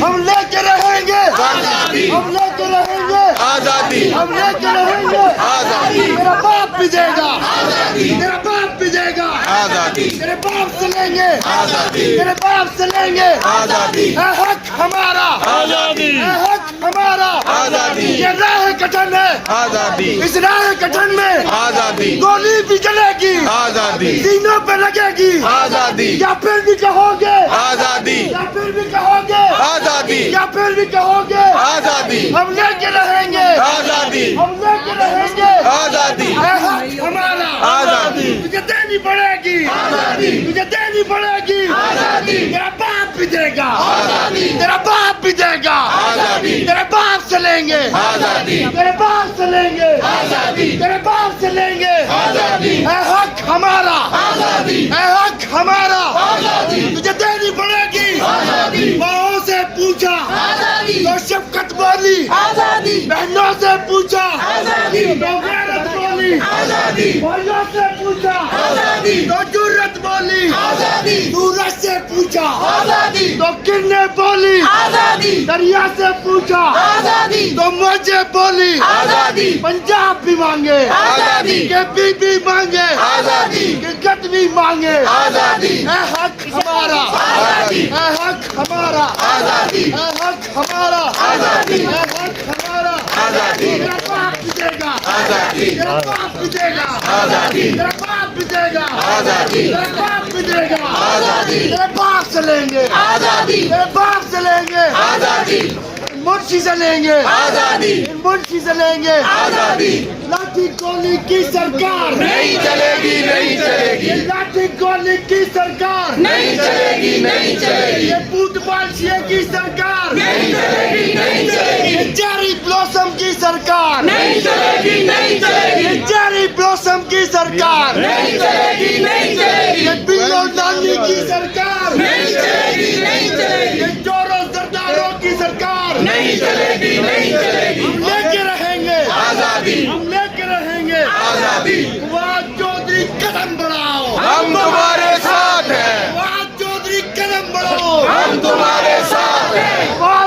ہم لے کے رہیں گے آزادی ہم لے کے رہیں گے آزادی ہم لے کے رہیں گے آزادی میرا باپ بھی دے گا آزادی میرا باپ بھی دے گا آزادی میرے باپ سے لیں گے آزادی میرے باپ سے لیں گے آزادی اے حق ہمارا آزادی اے حق ہمارا آزادی یہ راہ کٹن ہے آزادی اس راہ کٹن میں آزادی گولی بھی چلے گی آزادی سینوں پہ لگے گی آزادی یا پھر بھی کہو گے آزادی یا پھر بھی کہو گے آزادی یا پھر بھی کہو گے آزادی ہم لے کے رہیں گے آزادی ہم لے کے رہیں گے آزادی اے حق ہمارا آزادی تجھے دینی پڑے گی آزادی تجھے دینی پڑے گی آزادی تیرا باپ بھی دے گا آزادی تیرا باپ بھی دے گا آزادی تیرے باپ سے لیں گے آزادی تیرے باپ سے لیں گے آزادی تیرے باپ سے لیں گے آزادی اے حق ہمارا آزادی اے حق ہمارا آزادی تجھے دینی پڑے گی آزادی ماؤں سے پوچھا آزادی تو شفقت بولی آزادی بہنوں سے پوچھا آزادی تو غیرت بولی آزادی بھائیوں سے پوچھا آزادی تو جرت بولی آزادی سورج سے پوچھا آزادی تو کرنیں بولی آزادی دریا سے پوچھا آزادی تو موجے بولی آزادی پنجاب بھی مانگے آزادی کہ بی بھی مانگے آزادی کرکٹ بھی مانگے آزادی اے حق ہمارا آزادی اے حق ہمارا آزادی اے حق ہمارا آزادی اے حق ہمارا آزادی میرا باپ بھی دے گا آزادی میرا باپ بھی دے گا آزادی میرا باپ بھی دے گا آزادی میرا باپ بھی دے گا آزادی میرے باپ سے لیں گے آزادی میرے باپ سے لیں گے آزادی منشی سے لیں گے آزادی منشی سے لیں گے آزادی لاٹھی گولی کی سرکار نہیں چلے گی نہیں چلے گی یہ لاٹھی گولی کی سرکار نہیں چلے گی نہیں چلے گی یہ بوت بالشیے کی سرکار نہیں چلے گی نہیں چلے گی یہ چیری بلوسم کی سرکار نہیں چلے گی نہیں چلے گی یہ چیری بلوسم کی سرکار نہیں چلے گی نہیں چلے گی یہ بلو نانی کی سرکار نہیں چلے گی نہیں چلے گی یہ چوروں سرداروں کی سرکار نہیں چلے گی نہیں چلے گی ہم لے کے رہیں گے آزادی ہم لے کے رہیں گے آزادی فواد چودھری قدم بڑھاؤ ہم تمہارے ساتھ ہیں فواد چودھری قدم بڑھاؤ ہم تمہارے ساتھ ہیں فواد